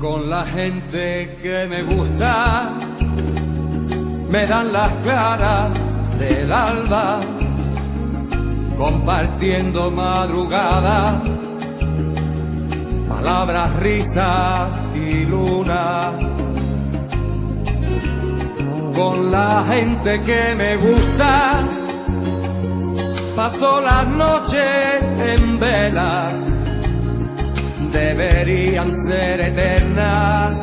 con la gente que me gusta, me dan las claras del alba, compartiendo madrugada, palabras, risas y luna. Con la gente que me gusta, paso las noches en vela, deberían ser eternas,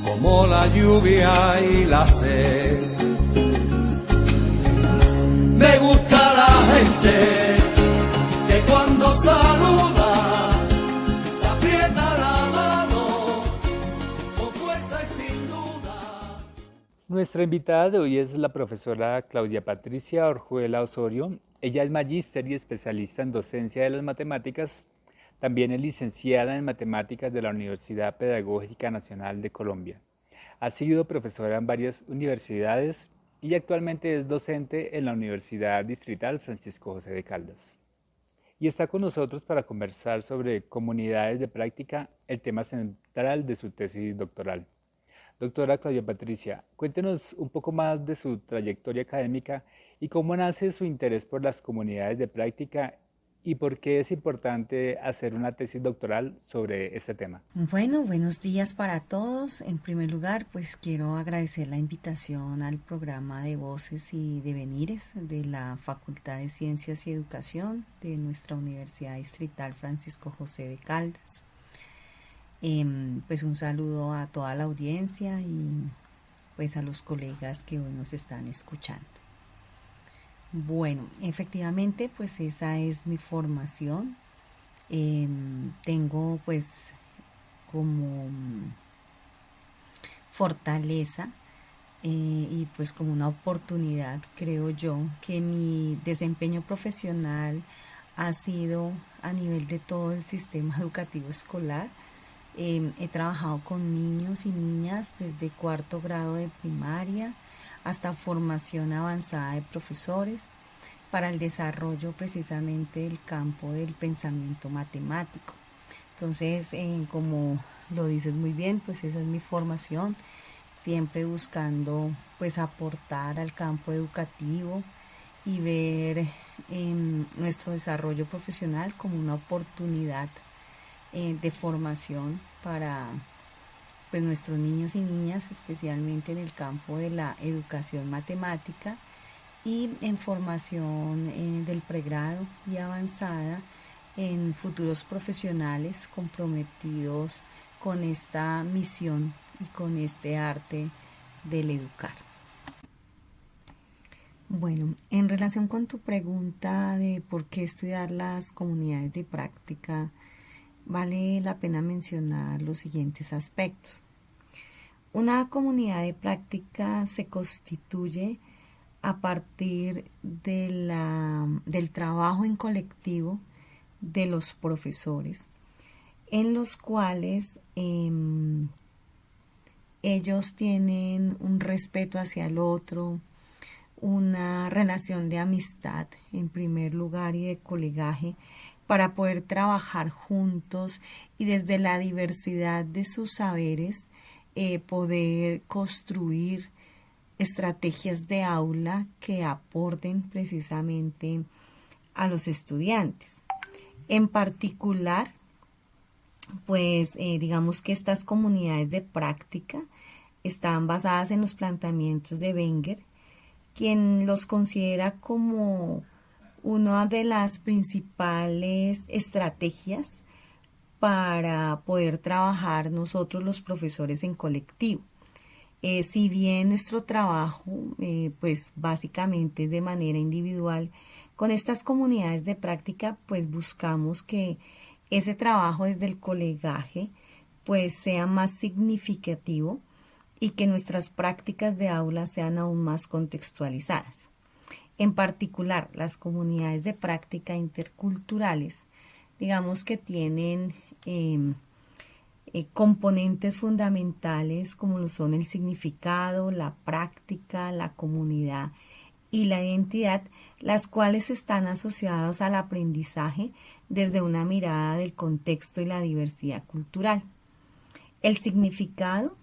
como la lluvia y la sed. Me gusta la gente que cuando saluda te aprieta la mano con fuerza y sin duda. Nuestra invitada de hoy es la profesora Claudia Patricia Orjuela Osorio. Ella es magíster y especialista en docencia de las matemáticas. También es licenciada en matemáticas de la Universidad Pedagógica Nacional de Colombia. Ha sido profesora en varias universidades y actualmente es docente en la Universidad Distrital Francisco José de Caldas. Y está con nosotros para conversar sobre comunidades de práctica, el tema central de su tesis doctoral. Doctora Claudia Patricia, cuéntenos un poco más de su trayectoria académica y cómo nace su interés por las comunidades de práctica y por qué es importante hacer una tesis doctoral sobre este tema. Bueno, buenos días para todos. En primer lugar, pues quiero agradecer la invitación al programa de Voces y Devenires de la Facultad de Ciencias y Educación de nuestra Universidad Distrital Francisco José de Caldas. Pues un saludo a toda la audiencia y pues a los colegas que hoy nos están escuchando. Bueno, efectivamente pues esa es mi formación. Tengo pues como fortaleza y pues como una oportunidad, creo yo, que mi desempeño profesional ha sido a nivel de todo el sistema educativo escolar. He trabajado con niños y niñas desde cuarto grado de primaria hasta formación avanzada de profesores para el desarrollo precisamente del campo del pensamiento matemático. Entonces, como lo dices muy bien, pues esa es mi formación, siempre buscando pues aportar al campo educativo y ver nuestro desarrollo profesional como una oportunidad de formación para pues nuestros niños y niñas, especialmente en el campo de la educación matemática y en formación del pregrado y avanzada en futuros profesionales comprometidos con esta misión y con este arte del educar. Bueno, en relación con tu pregunta de por qué estudiar las comunidades de práctica, vale la pena mencionar los siguientes aspectos. Una comunidad de práctica se constituye a partir del trabajo en colectivo de los profesores, en los cuales ellos tienen un respeto hacia el otro, una relación de amistad en primer lugar y de colegaje, para poder trabajar juntos y desde la diversidad de sus saberes poder construir estrategias de aula que aporten precisamente a los estudiantes. En particular, pues digamos que estas comunidades de práctica están basadas en los planteamientos de Wenger, quien los considera como una de las principales estrategias para poder trabajar nosotros los profesores en colectivo. Si bien nuestro trabajo pues básicamente es de manera individual, con estas comunidades de práctica pues buscamos que ese trabajo desde el colegaje pues sea más significativo y que nuestras prácticas de aula sean aún más contextualizadas. En particular, las comunidades de práctica interculturales, digamos que tienen componentes fundamentales como lo son el significado, la práctica, la comunidad y la identidad, las cuales están asociadas al aprendizaje desde una mirada del contexto y la diversidad cultural. El significado,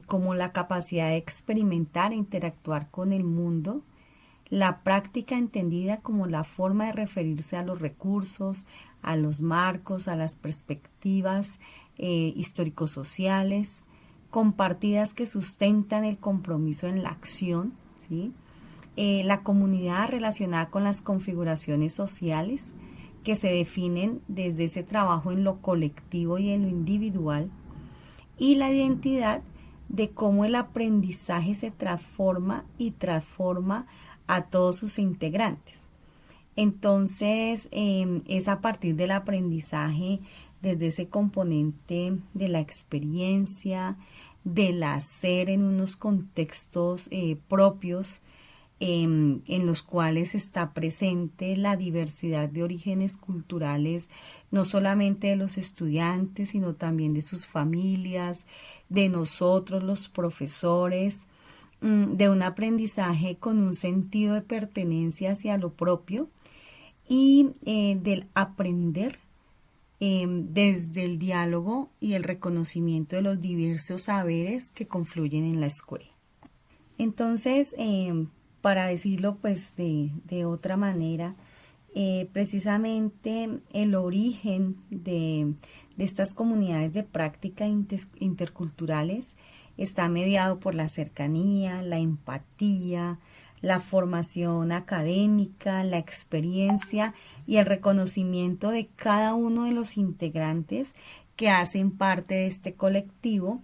como la capacidad de experimentar e interactuar con el mundo, la práctica entendida como la forma de referirse a los recursos, a los marcos, a las perspectivas histórico-sociales, compartidas que sustentan el compromiso en la acción, ¿sí? La comunidad relacionada con las configuraciones sociales que se definen desde ese trabajo en lo colectivo y en lo individual, y la identidad de cómo el aprendizaje se transforma y transforma a todos sus integrantes. Entonces, es a partir del aprendizaje, desde ese componente de la experiencia, del hacer en unos contextos propios, en los cuales está presente la diversidad de orígenes culturales, no solamente de los estudiantes, sino también de sus familias, de nosotros los profesores, de un aprendizaje con un sentido de pertenencia hacia lo propio y del aprender desde el diálogo y el reconocimiento de los diversos saberes que confluyen en la escuela. Entonces, para decirlo pues de otra manera, precisamente el origen de estas comunidades de práctica interculturales está mediado por la cercanía, la empatía, la formación académica, la experiencia y el reconocimiento de cada uno de los integrantes que hacen parte de este colectivo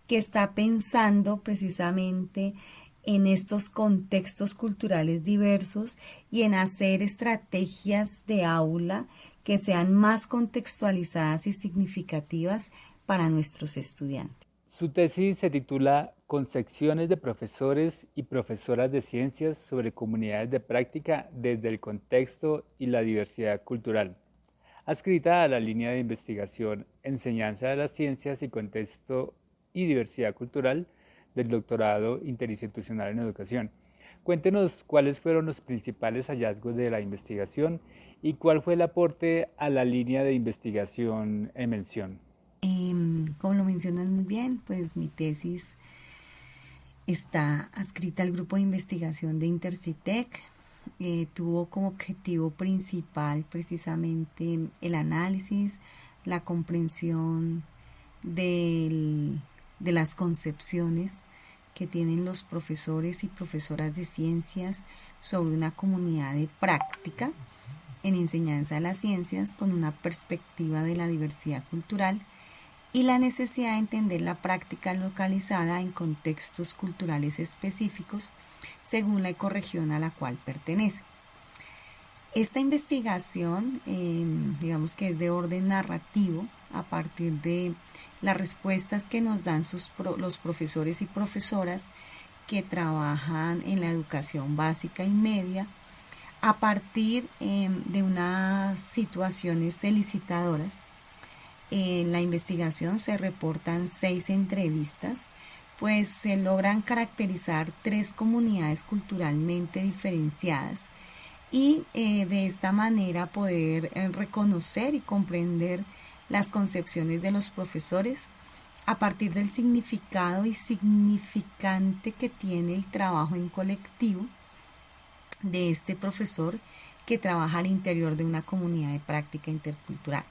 que está pensando precisamente en estos contextos culturales diversos y en hacer estrategias de aula que sean más contextualizadas y significativas para nuestros estudiantes. Su tesis se titula Concepciones de profesores y profesoras de ciencias sobre comunidades de práctica desde el contexto y la diversidad cultural, adscrita a la línea de investigación Enseñanza de las Ciencias y Contexto y Diversidad Cultural del Doctorado Interinstitucional en Educación. Cuéntenos cuáles fueron los principales hallazgos de la investigación y cuál fue el aporte a la línea de investigación en mención. Como lo mencionas muy bien, pues mi tesis está adscrita al grupo de investigación de Intercitec. Tuvo como objetivo principal precisamente el análisis, la comprensión de las concepciones que tienen los profesores y profesoras de ciencias sobre una comunidad de práctica en enseñanza de las ciencias con una perspectiva de la diversidad cultural y la necesidad de entender la práctica localizada en contextos culturales específicos según la ecorregión a la cual pertenece. Esta investigación, digamos que es de orden narrativo, a partir de las respuestas que nos dan los profesores y profesoras que trabajan en la educación básica y media, a partir de unas situaciones elicitadoras. En la investigación se reportan 6 entrevistas, pues se logran caracterizar 3 comunidades culturalmente diferenciadas y de esta manera poder reconocer y comprender las concepciones de los profesores a partir del significado y significante que tiene el trabajo en colectivo de este profesor que trabaja al interior de una comunidad de práctica intercultural.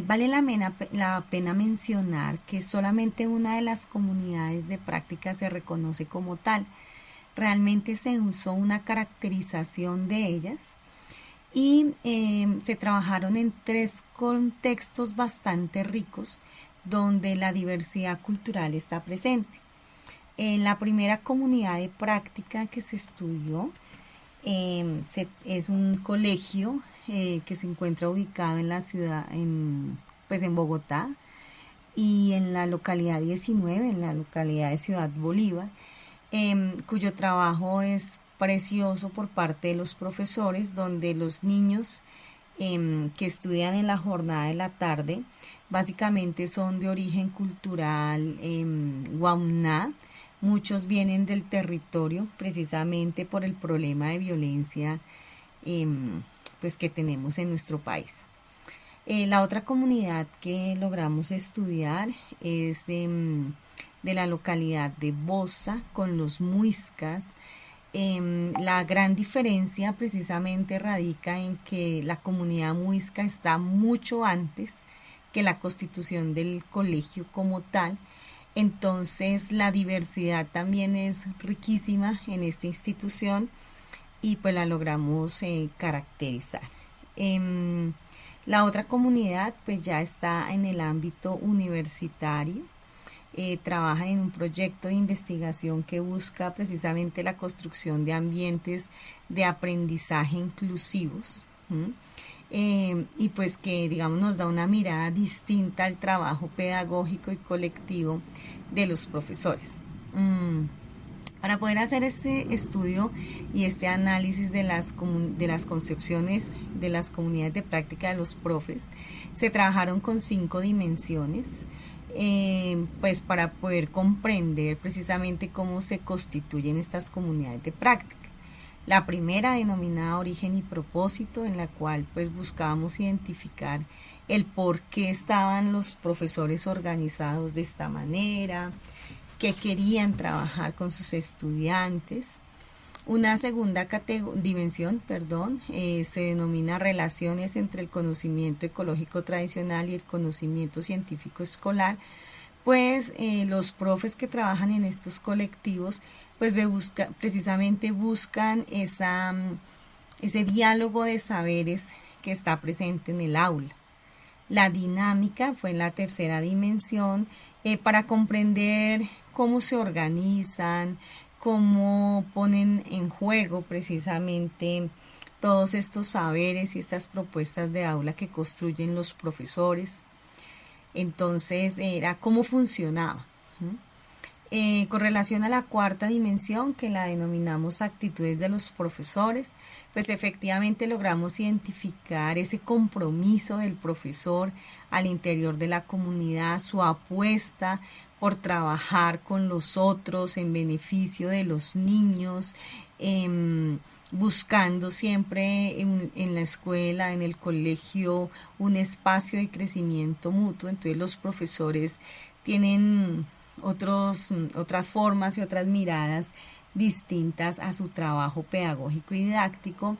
Vale la pena mencionar que solamente una de las comunidades de práctica se reconoce como tal. Realmente se usó una caracterización de ellas y se trabajaron en 3 contextos bastante ricos donde la diversidad cultural está presente. En la primera comunidad de práctica que se estudió es un colegio que se encuentra ubicado en la ciudad, en Bogotá y en la localidad 19, en la localidad de Ciudad Bolívar, cuyo trabajo es precioso por parte de los profesores, donde los niños que estudian en la jornada de la tarde básicamente son de origen cultural guamná, muchos vienen del territorio precisamente por el problema de violencia pues que tenemos en nuestro país. La otra comunidad que logramos estudiar es de la localidad de Bosa con los muiscas. La gran diferencia precisamente radica en que la comunidad muisca está mucho antes que la constitución del colegio como tal. Entonces la diversidad también es riquísima en esta institución y pues la logramos caracterizar. La otra comunidad pues ya está en el ámbito universitario. Trabajan en un proyecto de investigación que busca precisamente la construcción de ambientes de aprendizaje inclusivos. Y pues que digamos nos da una mirada distinta al trabajo pedagógico y colectivo de los profesores. Para poder hacer este estudio y este análisis de las concepciones de las comunidades de práctica de los profes, se trabajaron con 5 dimensiones, pues para poder comprender precisamente cómo se constituyen estas comunidades de práctica. La primera, denominada origen y propósito, en la cual pues buscábamos identificar el por qué estaban los profesores organizados de esta manera, que querían trabajar con sus estudiantes. Una segunda dimensión, se denomina relaciones entre el conocimiento ecológico tradicional y el conocimiento científico escolar. Pues los profes que trabajan en estos colectivos pues precisamente buscan ese diálogo de saberes que está presente en el aula. La dinámica fue la tercera dimensión, para comprender cómo se organizan, cómo ponen en juego precisamente todos estos saberes y estas propuestas de aula que construyen los profesores. Entonces era cómo funcionaba. Con relación a la cuarta dimensión, que la denominamos actitudes de los profesores, pues efectivamente logramos identificar ese compromiso del profesor al interior de la comunidad, su apuesta por trabajar con los otros en beneficio de los niños, buscando siempre en la escuela, en el colegio, un espacio de crecimiento mutuo. Entonces los profesores tienen otras formas y otras miradas distintas a su trabajo pedagógico y didáctico.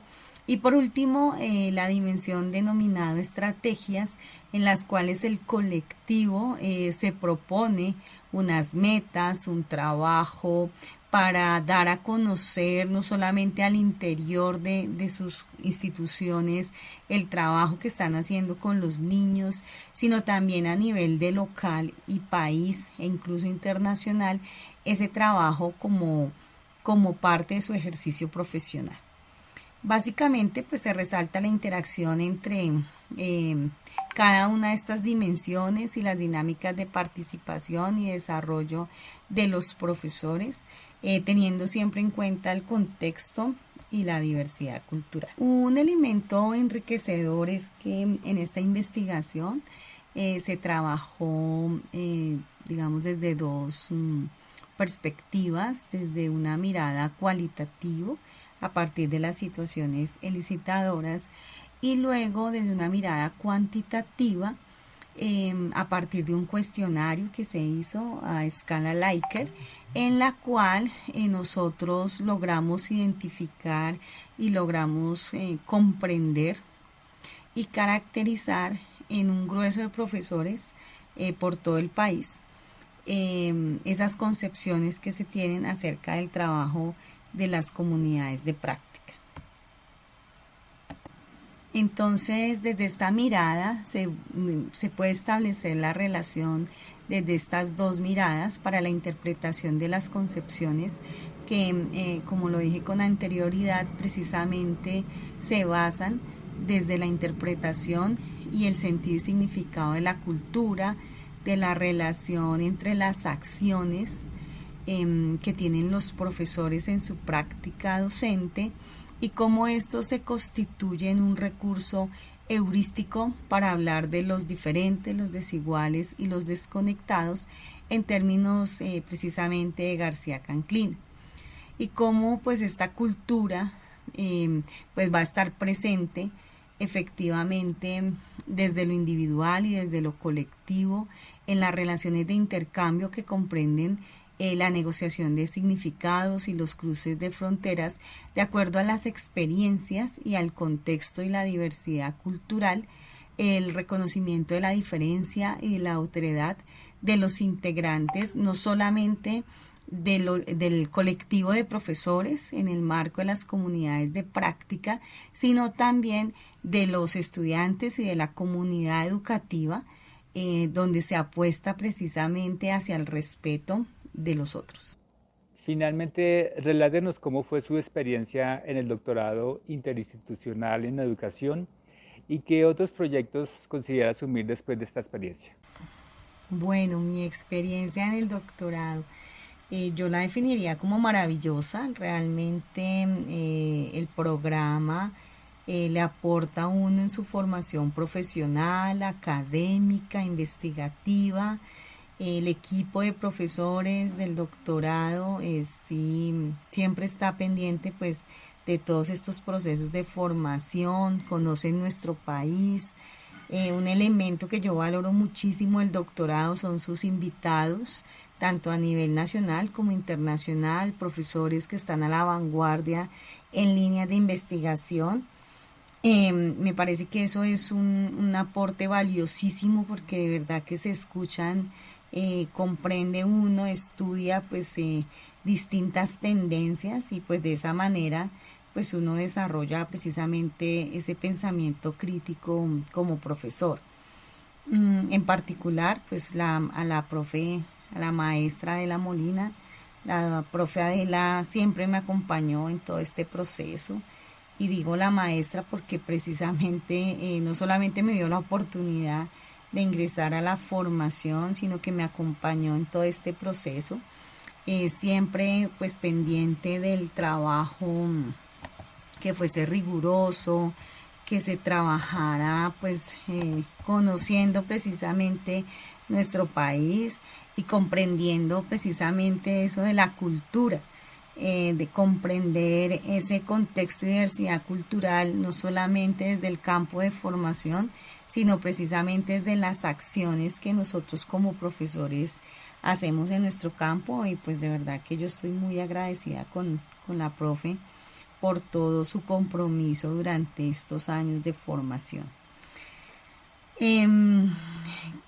Y por último, la dimensión denominada estrategias, en las cuales el colectivo se propone unas metas, un trabajo para dar a conocer no solamente al interior de sus instituciones el trabajo que están haciendo con los niños, sino también a nivel de local y país e incluso internacional, ese trabajo como parte de su ejercicio profesional. Básicamente pues se resalta la interacción entre cada una de estas dimensiones y las dinámicas de participación y desarrollo de los profesores, teniendo siempre en cuenta el contexto y la diversidad cultural. Un elemento enriquecedor es que en esta investigación se trabajó digamos desde dos perspectivas, desde una mirada cualitativa a partir de las situaciones elicitadoras y luego desde una mirada cuantitativa a partir de un cuestionario que se hizo a escala Likert, en la cual nosotros logramos identificar y logramos comprender y caracterizar en un grueso de profesores por todo el país esas concepciones que se tienen acerca del trabajo de las comunidades de práctica. Entonces, desde esta mirada se puede establecer la relación desde estas dos miradas para la interpretación de las concepciones que, como lo dije con anterioridad, precisamente se basan desde la interpretación y el sentido y significado de la cultura, de la relación entre las acciones que tienen los profesores en su práctica docente y cómo esto se constituye en un recurso heurístico para hablar de los diferentes, los desiguales y los desconectados en términos precisamente de García Canclín, y cómo pues esta cultura pues va a estar presente efectivamente desde lo individual y desde lo colectivo en las relaciones de intercambio que comprenden la negociación de significados y los cruces de fronteras de acuerdo a las experiencias y al contexto y la diversidad cultural, el reconocimiento de la diferencia y de la otredad de los integrantes, no solamente del colectivo de profesores en el marco de las comunidades de práctica, sino también de los estudiantes y de la comunidad educativa, donde se apuesta precisamente hacia el respeto de los otros. Finalmente, relátenos cómo fue su experiencia en el doctorado interinstitucional en educación y qué otros proyectos considera asumir después de esta experiencia. Bueno, mi experiencia en el doctorado, yo la definiría como maravillosa. Realmente el programa le aporta a uno en su formación profesional, académica, investigativa. El equipo de profesores del doctorado sí, siempre está pendiente pues de todos estos procesos de formación, conocen nuestro país. Un elemento que yo valoro muchísimo del doctorado son sus invitados, tanto a nivel nacional como internacional, profesores que están a la vanguardia en líneas de investigación. Me parece que eso es un aporte valiosísimo porque de verdad que se escuchan, comprende uno, estudia pues distintas tendencias y pues de esa manera pues uno desarrolla precisamente ese pensamiento crítico como profesor. En particular pues a la maestra Adela Molina, la profe Adela siempre me acompañó en todo este proceso. Y digo la maestra porque precisamente no solamente me dio la oportunidad de ingresar a la formación, sino que me acompañó en todo este proceso, siempre pues pendiente del trabajo, que fuese riguroso, que se trabajara pues conociendo precisamente nuestro país y comprendiendo precisamente eso de la cultura. De comprender ese contexto y diversidad cultural, no solamente desde el campo de formación, sino precisamente desde las acciones que nosotros como profesores hacemos en nuestro campo. Y pues de verdad que yo estoy muy agradecida con la profe por todo su compromiso durante estos años de formación.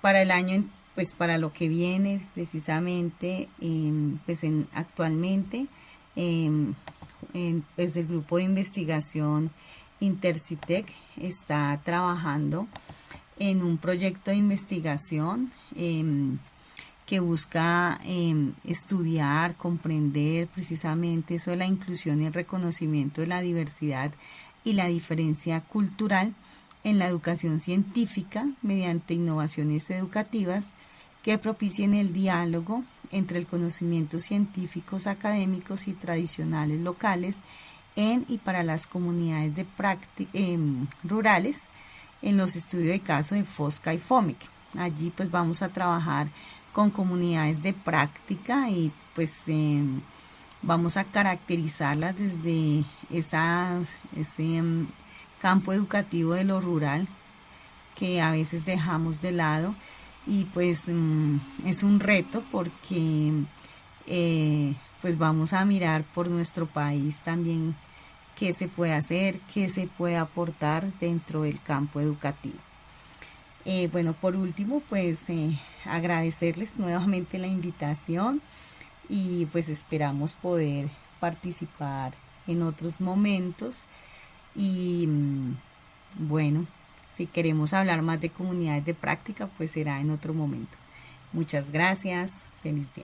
Para el año, pues para lo que viene precisamente, pues actualmente, pues el grupo de investigación Intercitec está trabajando en un proyecto de investigación que busca estudiar, comprender precisamente eso de la inclusión y el reconocimiento de la diversidad y la diferencia cultural en la educación científica mediante innovaciones educativas que propicien el diálogo entre el conocimiento científicos, académicos y tradicionales locales en y para las comunidades de rurales en los estudios de caso de Fosca y FOMIC. Allí pues vamos a trabajar con comunidades de práctica y pues vamos a caracterizarlas desde ese campo educativo de lo rural que a veces dejamos de lado. Y pues es un reto porque pues vamos a mirar por nuestro país también qué se puede hacer, qué se puede aportar dentro del campo educativo. Bueno, por último, pues agradecerles nuevamente la invitación y pues esperamos poder participar en otros momentos y bueno, si queremos hablar más de comunidades de práctica, pues será en otro momento. Muchas gracias. Feliz día.